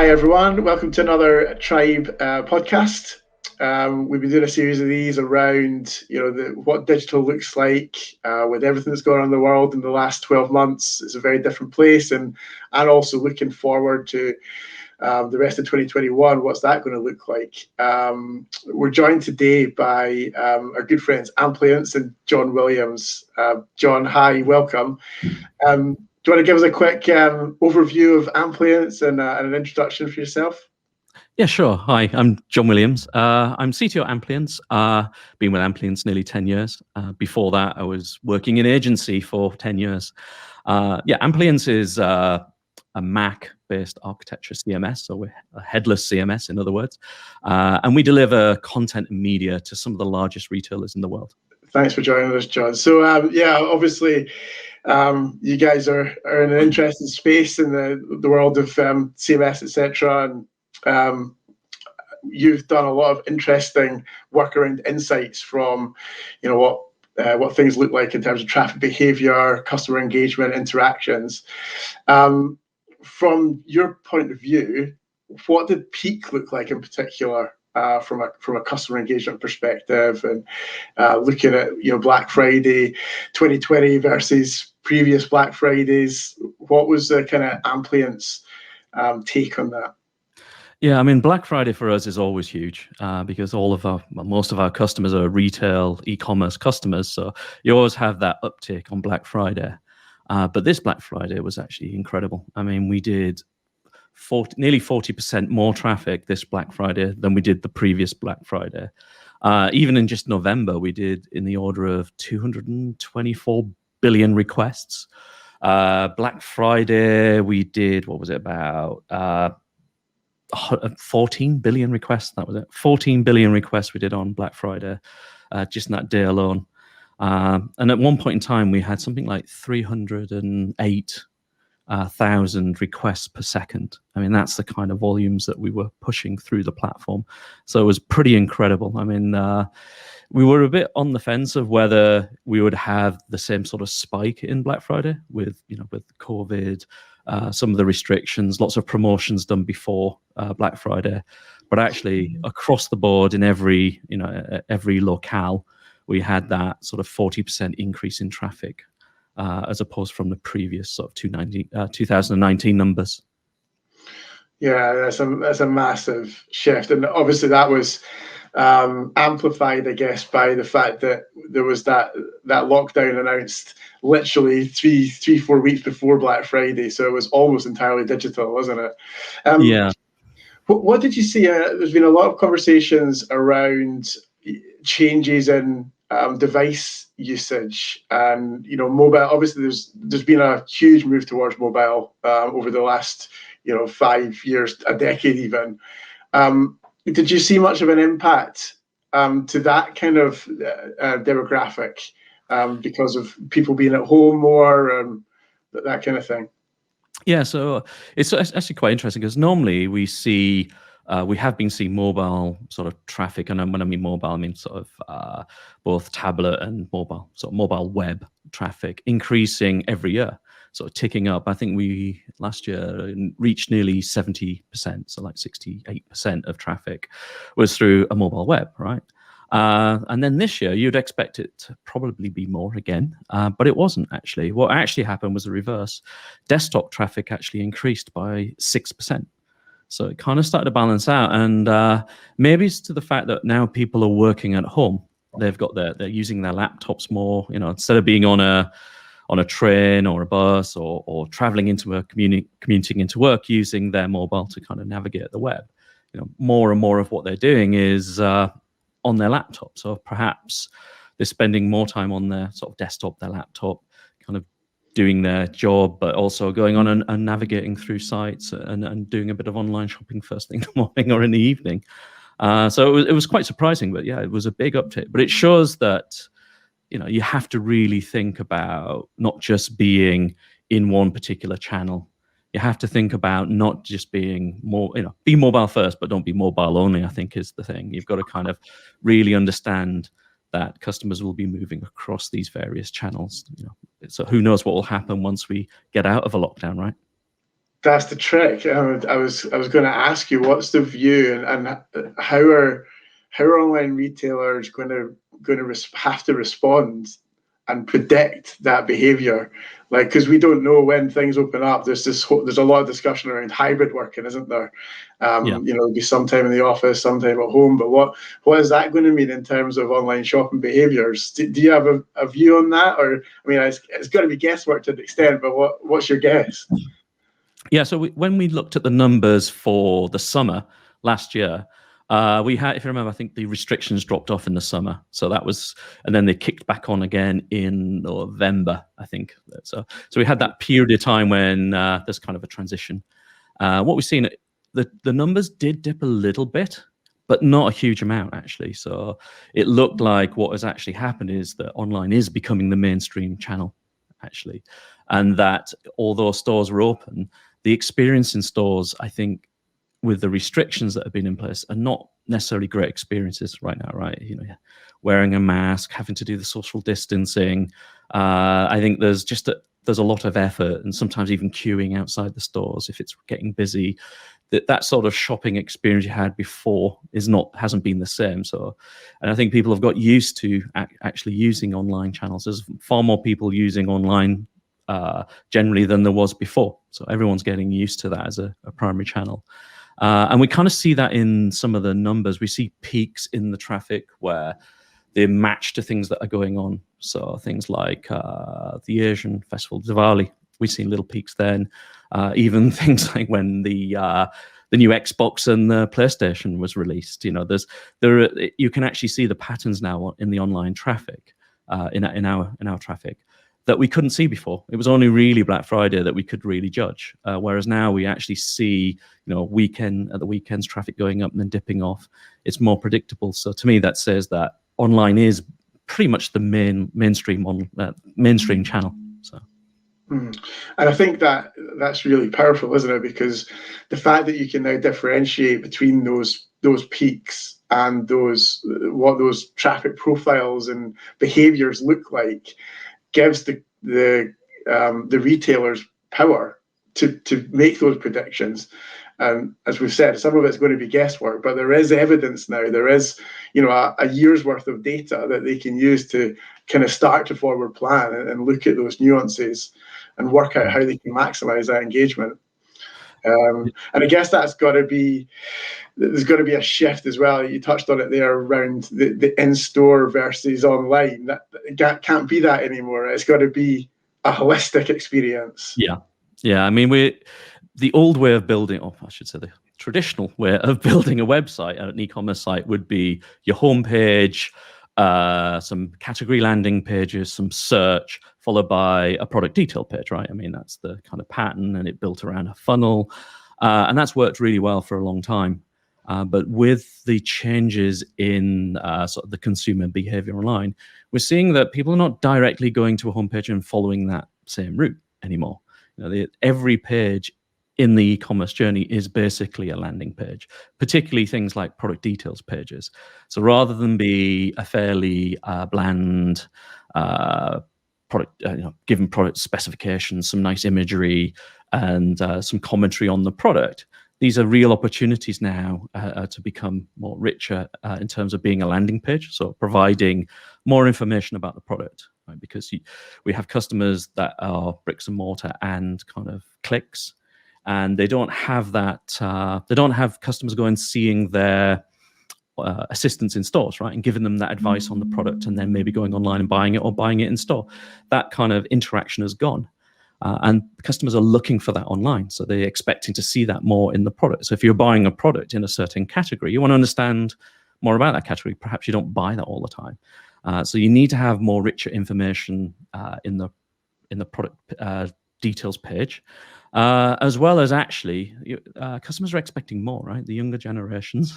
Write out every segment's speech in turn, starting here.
Hi everyone, welcome to another Tribe podcast. We've been doing a series of these around, what digital looks like with everything that's going on in the world in the last 12 months. It's a very different place, and also looking forward to the rest of 2021. What's that going to look like? We're joined today by our good friends Ampliance and John Williams. John, hi, welcome. Do you want to give us a quick overview of Ampliance and an introduction for yourself? Yeah, sure. Hi, I'm John Williams. I'm CTO at Amplience. Been with Amplience nearly 10 years. Before that, I was working in agency for 10 years. Amplience is a Mach-based architecture CMS, so we're a headless CMS, in other words. And we deliver content and media to some of the largest retailers in the world. Thanks for joining us, John. So, obviously, you guys are in an interesting space in the world of CMS, etc. And you've done a lot of interesting work around insights from, what things look like in terms of traffic behavior, customer engagement, interactions. From your point of view, what did peak look like in particular? From a customer engagement perspective, and looking at Black Friday 2020 versus previous Black Fridays, what was the kind of Ampliance take on that? Yeah, I mean, Black Friday for us is always huge because most of our customers are retail, e-commerce customers, so you always have that uptick on Black Friday. But this Black Friday was actually incredible. I mean, we did nearly 40% more traffic this Black Friday than we did the previous Black Friday. Even in just November, we did in the order of 224 billion requests. Black Friday, we did, about 14 billion requests. That was it. 14 billion requests we did on Black Friday, just in that day alone. And at one point in time, we had something like 308,000 requests per second. I mean, that's the kind of volumes that we were pushing through the platform. So it was pretty incredible. I mean, we were a bit on the fence of whether we would have the same sort of spike in Black Friday with COVID, some of the restrictions, lots of promotions done before Black Friday, but actually across the board in every locale, we had that sort of 40% increase in traffic. As opposed from the previous sort of 2019 numbers. Yeah, that's a massive shift, and obviously that was amplified, I guess, by the fact that there was that lockdown announced literally 3-4 weeks before Black Friday, so it was almost entirely digital, wasn't it? Yeah. What did you see? There's been a lot of conversations around changes in device usage and mobile. Obviously there's been a huge move towards mobile over the last 5 years, a decade even. Did you see much of an impact to that kind of demographic because of people being at home more, that kind of thing? Yeah, so it's actually quite interesting because normally we have been seeing mobile sort of traffic, and when I mean mobile, I mean sort of both tablet and mobile, sort of mobile web traffic increasing every year, sort of ticking up. I think we last year reached nearly 70%, so like 68% of traffic was through a mobile web, right? And then this year, you'd expect it to probably be more again, but it wasn't actually. What actually happened was the reverse. Desktop traffic actually increased by 6%. So it kind of started to balance out, and maybe it's to the fact that now people are working at home. They're using their laptops more. Instead of being on a train or a bus or traveling into commuting into work, using their mobile to kind of navigate the web. More and more of what they're doing is on their laptop. So perhaps they're spending more time on their sort of desktop, their laptop, kind of doing their job, but also going on and navigating through sites and doing a bit of online shopping first thing in the morning or in the evening. So it was quite surprising, but yeah, it was a big uptick. But it shows that you have to really think about not just being in one particular channel. You have to think about not just being be mobile first, but don't be mobile only, I think is the thing. You've got to kind of really understand that customers will be moving across these various channels. So who knows what will happen once we get out of a lockdown, right? That's the trick. I was going to ask you, what's the view, and how are online retailers going to have to respond and predict that behavior? Like, because we don't know when things open up. There's a lot of discussion around hybrid working, isn't there? Yeah. It'll be sometime in the office, sometime at home. But what is that going to mean in terms of online shopping behaviors? Do you have a view on that? Or, I mean, it's got to be guesswork to an extent, but what's your guess? Yeah, so when we looked at the numbers for the summer last year, we had, if you remember, I think the restrictions dropped off in the summer. So that was, and then they kicked back on again in November, I think. So we had that period of time when there's kind of a transition. What we've seen, the numbers did dip a little bit, but not a huge amount, actually. So it looked like what has actually happened is that online is becoming the mainstream channel, actually. And that although stores were open, the experience in stores, I think, with the restrictions that have been in place, are not necessarily great experiences right now, right? Wearing a mask, having to do the social distancing. I think there's a lot of effort, and sometimes even queuing outside the stores if it's getting busy. That sort of shopping experience you had before hasn't been the same. So, and I think people have got used to actually using online channels. There's far more people using online generally than there was before. So everyone's getting used to that as a primary channel. And we kind of see that in some of the numbers. We see peaks in the traffic where they match to things that are going on. So things like the Asian festival, Diwali, we've seen little peaks then. Even things like when the new Xbox and the PlayStation was released. You can actually see the patterns now in the online traffic, in our traffic, that we couldn't see before. It was only really Black Friday that we could really judge. Whereas now we actually see, at the weekends traffic going up and then dipping off. It's more predictable. So to me, that says that online is pretty much the mainstream channel. So. And I think that's really powerful, isn't it? Because the fact that you can now differentiate between those peaks and what those traffic profiles and behaviors look like gives the retailers power to make those predictions. And as we've said, some of it's going to be guesswork, but there is evidence now. There is, a year's worth of data that they can use to kind of start to forward plan and look at those nuances and work out how they can maximize that engagement. And I guess there's got to be a shift as well. You touched on it there around the in-store versus online. That can't be that anymore. It's got to be a holistic experience. Yeah. I mean, the old way of building, or I should say the traditional way of building a website, an e-commerce site, would be your homepage, some category landing pages, some search, followed by a product detail page, right? I mean, that's the kind of pattern, and it built around a funnel. And that's worked really well for a long time. But with the changes in sort of the consumer behavior online, we're seeing that people are not directly going to a homepage and following that same route anymore. Every page in the e-commerce journey is basically a landing page, particularly things like product details pages. So rather than be a fairly bland product, given product specifications, some nice imagery, and some commentary on the product, these are real opportunities now to become more richer in terms of being a landing page, so providing more information about the product, right? Because we have customers that are bricks and mortar and kind of clicks, and they don't have that. They don't have customers going seeing their assistants in stores, right, and giving them that advice on the product, and then maybe going online and buying it, or buying it in store. That kind of interaction has gone. And customers are looking for that online. So they're expecting to see that more in the product. So if you're buying a product in a certain category, you want to understand more about that category. Perhaps you don't buy that all the time. So you need to have more richer information in the product details page, as well as actually customers are expecting more, right? The younger generations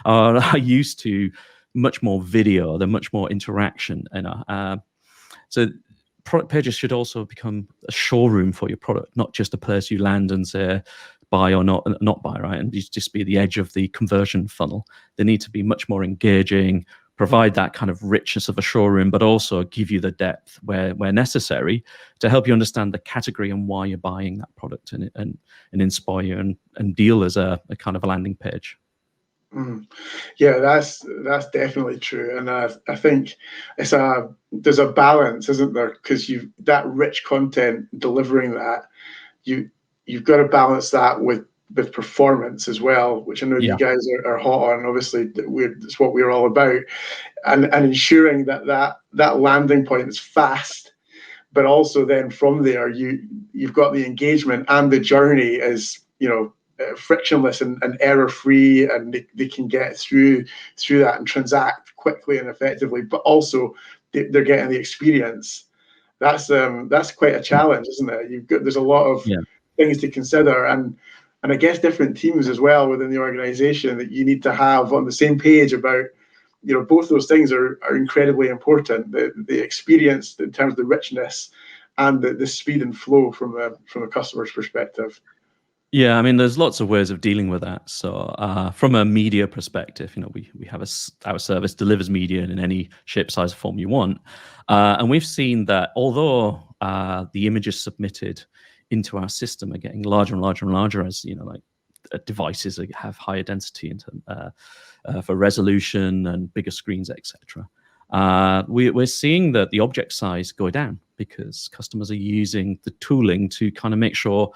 are used to much more video. They're much more interaction. So product pages should also become a showroom for your product, not just a place you land and say buy or not buy, right? And just be the edge of the conversion funnel. They need to be much more engaging, provide that kind of richness of a showroom, but also give you the depth where necessary to help you understand the category and why you're buying that product, and inspire you and deal as a kind of a landing page. Yeah, that's definitely true, and I think there's a balance, isn't there? Because that rich content, delivering that, you've got to balance that with performance as well, which I know you guys are hot on. Obviously, it's what we're all about, and ensuring that landing point is fast, but also then from there you've got the engagement and the journey is frictionless and error free, and they can get through that and transact quickly and effectively, but also they're getting the experience. That's quite a challenge, isn't it? There's a lot of things to consider, and I guess different teams as well within the organization that you need to have on the same page about, both those things are incredibly important. The experience in terms of the richness and the speed and flow from a customer's perspective. Yeah, I mean, there's lots of ways of dealing with that. So from a media perspective, we have our service delivers media in any shape, size, or form you want. And we've seen that although the images submitted into our system are getting larger and larger and larger as, devices have higher density for resolution and bigger screens, etc. We're seeing that the object size go down because customers are using the tooling to kind of make sure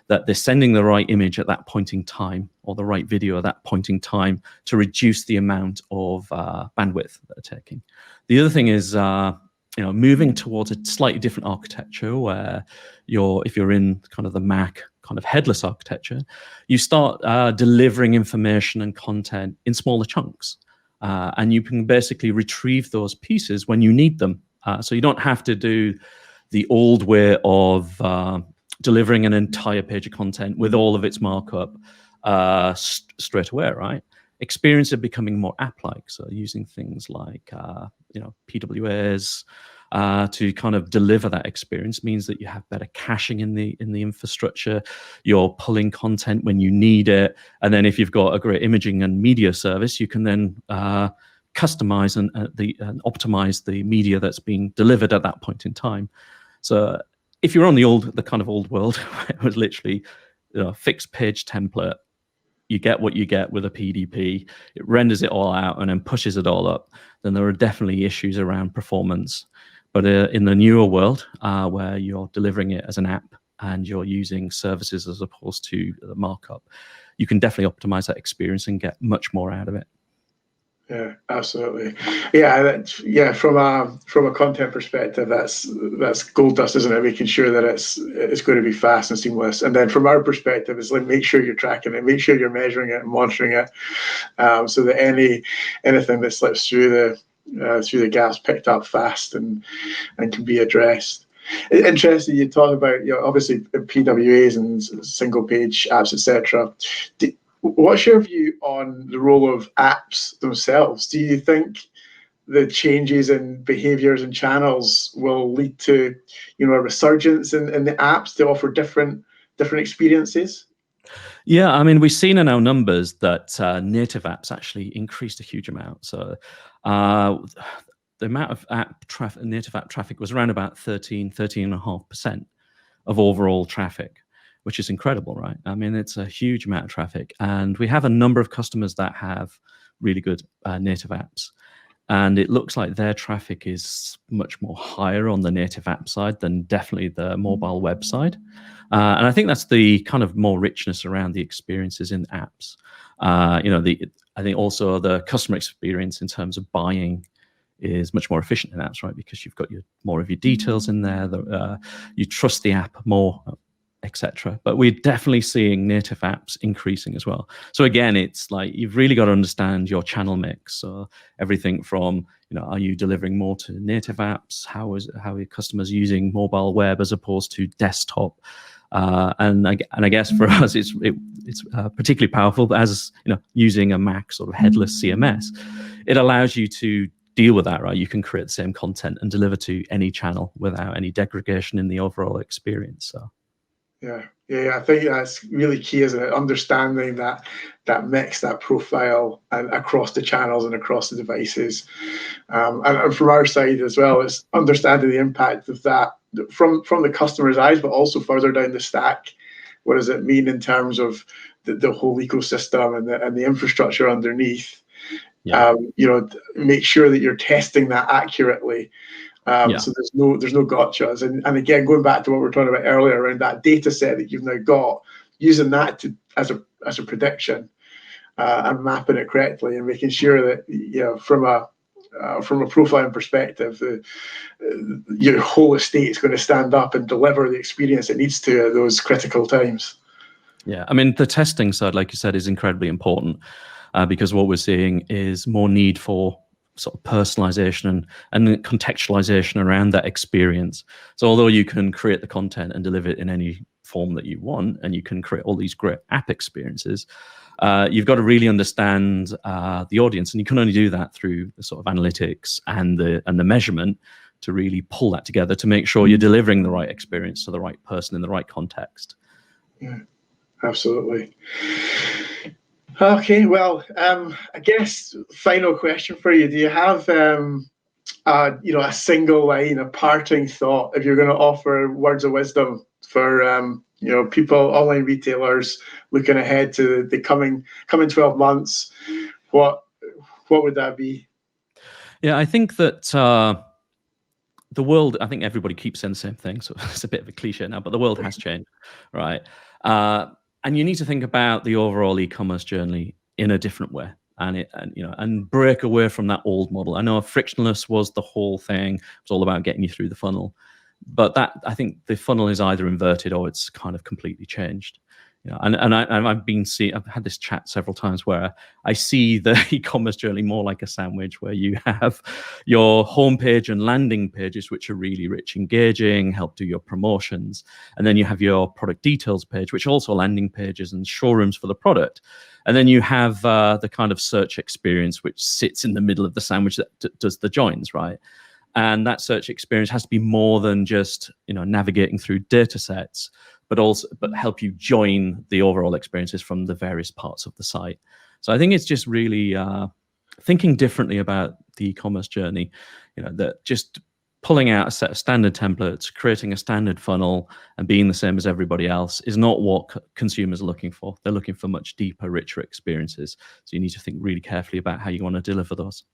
that they're sending the right image at that point in time, or the right video at that point in time, to reduce the amount of bandwidth that they're taking. The other thing is, moving towards a slightly different architecture, where if you're in kind of the Mac kind of headless architecture, you start delivering information and content in smaller chunks, and you can basically retrieve those pieces when you need them. So you don't have to do the old way of delivering an entire page of content with all of its markup straight away, right? Experience are becoming more app-like, so using things like PWAs to kind of deliver that experience means that you have better caching in the infrastructure. You're pulling content when you need it, and then if you've got a great imaging and media service, you can then customize and optimize the media that's being delivered at that point in time. So if you're on the kind of old world, it was literally fixed page template. You get what you get with a PDP. It renders it all out and then pushes it all up. Then there are definitely issues around performance. But in the newer world, where you're delivering it as an app and you're using services as opposed to the markup, you can definitely optimize that experience and get much more out of it. Yeah, absolutely. Yeah, from a content perspective, that's gold dust, isn't it? Making sure that it's going to be fast and seamless. And then from our perspective, it's like, make sure you're tracking it, make sure you're measuring it and monitoring it, so that anything that slips through the gaps picked up fast and can be addressed. Interesting, you talk about obviously PWAs and single page apps, etc. What's your view on the role of apps themselves? Do you think the changes in behaviours and channels will lead to, a resurgence in the apps to offer different experiences? Yeah, I mean, we've seen in our numbers that native apps actually increased a huge amount. So the amount of native app traffic was around about 13.5% of overall traffic, which is incredible, right? I mean, it's a huge amount of traffic. And we have a number of customers that have really good native apps. And it looks like their traffic is much more higher on the native app side than definitely the mobile web side. And I think that's the kind of more richness around the experiences in apps. I think also the customer experience in terms of buying is much more efficient in apps, right? Because you've got more of your details in there. You trust the app more, etc. But we're definitely seeing native apps increasing as well. So again, it's like you've really got to understand your channel mix. So everything from, are you delivering more to native apps? How are your customers using mobile web as opposed to desktop? And I guess for us, it's particularly powerful as using a Mac sort of headless CMS. It allows you to deal with that, right? You can create the same content and deliver to any channel without any degradation in the overall experience. So. Yeah. I think that's really key, isn't it? Understanding that mix, that profile, and across the channels and across the devices. And from our side as well, it's understanding the impact of that from the customer's eyes, but also further down the stack. What does it mean in terms of the whole ecosystem and the infrastructure underneath? Yeah. Make sure that you're testing that accurately. Yeah. So there's no gotchas. And again, going back to what we were talking about earlier around that data set that you've now got, using that as a prediction, and mapping it correctly and making sure that from a profiling perspective, your whole estate is going to stand up and deliver the experience it needs to at those critical times. Yeah, I mean, the testing side, like you said, is incredibly important because what we're seeing is more need for sort of personalization and contextualization around that experience. So although you can create the content and deliver it in any form that you want, and you can create all these great app experiences, you've got to really understand the audience, and you can only do that through the sort of analytics and the measurement to really pull that together to make sure you're delivering the right experience to the right person in the right context. Yeah, absolutely. Okay, well, I guess final question for you: do you have a single line, a parting thought, if you're going to offer words of wisdom for people, online retailers looking ahead to the coming 12 months? What would that be? Yeah, I think that the world, I think everybody keeps saying the same thing, so it's a bit of a cliche now, but the world has changed, right? And you need to think about the overall e-commerce journey in a different way, and break away from that old model. I know frictionless was the whole thing; it's all about getting you through the funnel, but I think the funnel is either inverted or it's kind of completely changed. I've had this chat several times where I see the e-commerce journey more like a sandwich, where you have your homepage and landing pages, which are really rich, engaging, help do your promotions, and then you have your product details page, which are also landing pages and showrooms for the product, and then you have the kind of search experience, which sits in the middle of the sandwich that does the joins, right? And that search experience has to be more than just navigating through data sets, but help you join the overall experiences from the various parts of the site. So I think it's just really thinking differently about the e-commerce journey. That just pulling out a set of standard templates, creating a standard funnel, and being the same as everybody else is not what consumers are looking for. They're looking for much deeper, richer experiences. So you need to think really carefully about how you want to deliver those.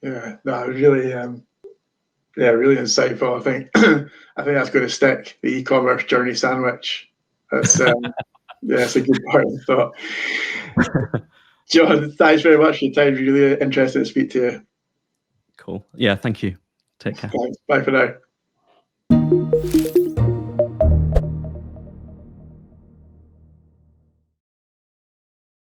Yeah, no, really. Really insightful. I think I think that's going to stick, the e-commerce journey sandwich. That's it's a good part of the thought. John, thanks very much for your time. Really interested to speak to you. Cool. Yeah, thank you. Take care. Thanks. Bye for now.